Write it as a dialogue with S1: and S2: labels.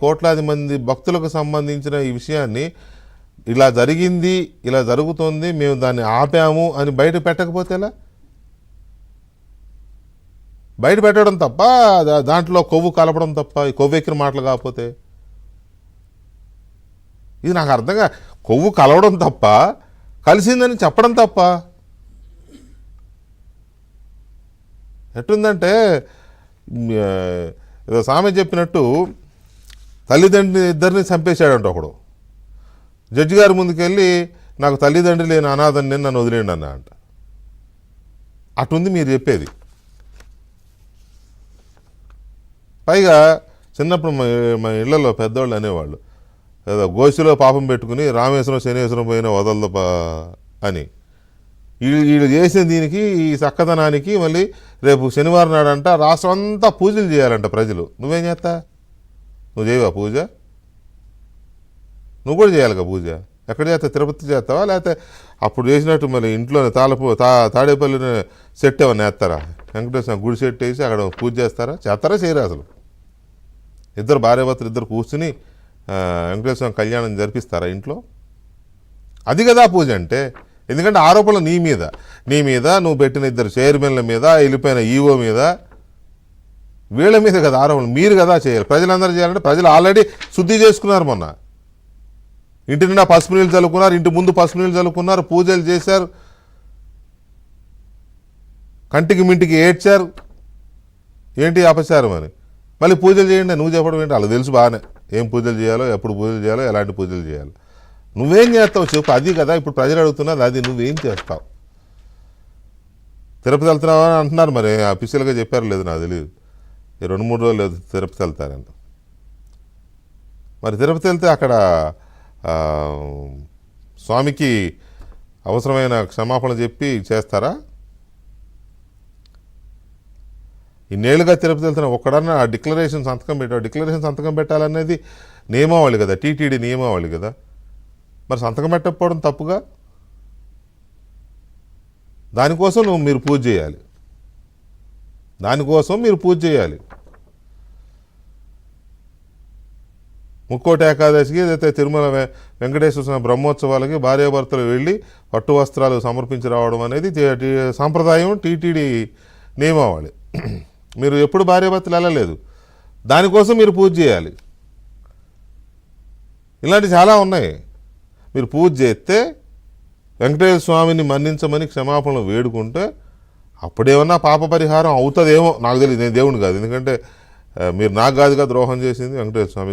S1: కోట్లాది మంది భక్తులకు సంబంధించిన ఈ విషయాన్ని ఇలా జరిగింది, ఇలా జరుగుతోంది, మేము దాన్ని ఆపాము అని బయట పెట్టకపోతే ఎలా? బయట పెట్టడం తప్ప, దాంట్లో కొవ్వు కలపడం తప్ప, ఈ కొవ్వెక్కిన మాటలు కాకపోతే ఇది నాకు అర్థంగా. కొవ్వు కలవడం తప్ప, కలిసిందని చెప్పడం తప్ప. ఎట్టుందంటే ఏదో సామెత చెప్పినట్టు తల్లిదండ్రులు ఇద్దరిని చంపేశాడంట ఒకడు. జడ్జి గారి ముందుకెళ్ళి నాకు తల్లిదండ్రి లేని అనాథని నన్ను వదిలేండి అన్న అంట. అటుంది మీరు చెప్పేది. పైగా చిన్నప్పుడు మా ఇళ్లలో పెద్దవాళ్ళు అనేవాళ్ళు, ఏదో గోసిలో పాపం పెట్టుకుని రామేశ్వరం శనేశ్వరం పోయిన వదలదు అని. వీళ్ళు చేసిన దీనికి, ఈ చక్కదనానికి మళ్ళీ రేపు శనివారం నాడంట రాష్ట్రం అంతా పూజలు చేయాలంట ప్రజలు. నువ్వేం చేస్తా? నువ్వు చేయవా పూజ? నువ్వు కూడా చేయాలిగా పూజ. ఎక్కడ చేస్తా? తిరుపతి చేస్తావా? లేకపోతే అప్పుడు చేసినట్టు మళ్ళీ ఇంట్లోనే తాడేపల్లిని సెట్ ఏమన్నా వేస్తారా? వెంకటేశ్వర గుడి సెట్ వేసి అక్కడ పూజ చేస్తారా? చేయరా అసలు? ఇద్దరు భార్యాభర్తలు ఇద్దరు కూర్చుని వెంకటేశ్వర కళ్యాణం జరిపిస్తారా ఇంట్లో? అది కదా పూజ అంటే. ఎందుకంటే ఆరోపణలు నీ మీద, నువ్వు పెట్టిన ఇద్దరు చైర్మన్ల మీద, వెళ్ళిపోయిన ఈవో మీద, వీళ్ళ మీద కదా ఆరోపణలు. మీరు కదా చేయాలి. ప్రజలందరూ చేయాలంటే ప్రజలు ఆల్రెడీ శుద్ధి చేసుకున్నారు. మొన్న ఇంటి నిండా పసుపు నీళ్ళు చల్లుకున్నారు, ఇంటి ముందు పసుపు నీళ్ళు చల్లుకున్నారు, పూజలు చేశారు, కంటికి మింటికి ఏడ్చారు. ఏంటి అపచారం అని మళ్ళీ పూజలు చేయండి నువ్వు చెప్పడం ఏంటి? వాళ్ళకి తెలుసు బాగానే ఏం పూజలు చేయాలో, ఎప్పుడు పూజలు చేయాలో, ఎలాంటి పూజలు చేయాలో. నువ్వేం చేస్తావు చెప్పు? అది కదా ఇప్పుడు ప్రజలు అడుగుతున్నది. అది నువ్వేం చేస్తావు? తిరుపతి వెళ్తున్నావా అని అంటున్నారు. మరి అఫీషియల్గా చెప్పారు లేదు నాకు తెలియదు. 2-3 రోజులు లేదు తిరుపతి వెళ్తారని. మరి తిరుపతి వెళ్తే అక్కడ స్వామికి అవసరమైన క్షమాపణ చెప్పి చేస్తారా? ఇన్నేళ్ళుగా తిరుపతి వెళ్తున్నా ఒక్కడన్నా ఆ డిక్లరేషన్ సంతకం పెట్టాలనేది నియమావళి కదా, టీటీడీ నియమావళి కదా. మరి సంతకం పెట్టకపోవడం తప్పుగా? దానికోసం మీరు పూజ చేయాలి. ముక్కోటి ఏకాదశికి అయితే తిరుమల వెంకటేశ్వర స్వామి బ్రహ్మోత్సవాలకి భార్యాభర్తలు వెళ్ళి పట్టు వస్త్రాలు సమర్పించి రావడం అనేది సాంప్రదాయం, టీటీడీ నియమావళి. మీరు ఎప్పుడు భార్యాభర్తలు వెళ్ళలేదు, దానికోసం మీరు పూజ చేయాలి. ఇలాంటివి చాలా ఉన్నాయి. మీరు పూజ చేస్తే వెంకటేశ్వర స్వామిని మన్నించమని క్షమాపణలు వేడుకుంటే అప్పుడేమన్నా పాప పరిహారం అవుతుందేమో. నాకు తెలియదు, నేను దేవుడు కాదు. ఎందుకంటే మీరు నాకు కాదుగా ద్రోహం చేసింది, వెంకటేశ్వర స్వామి.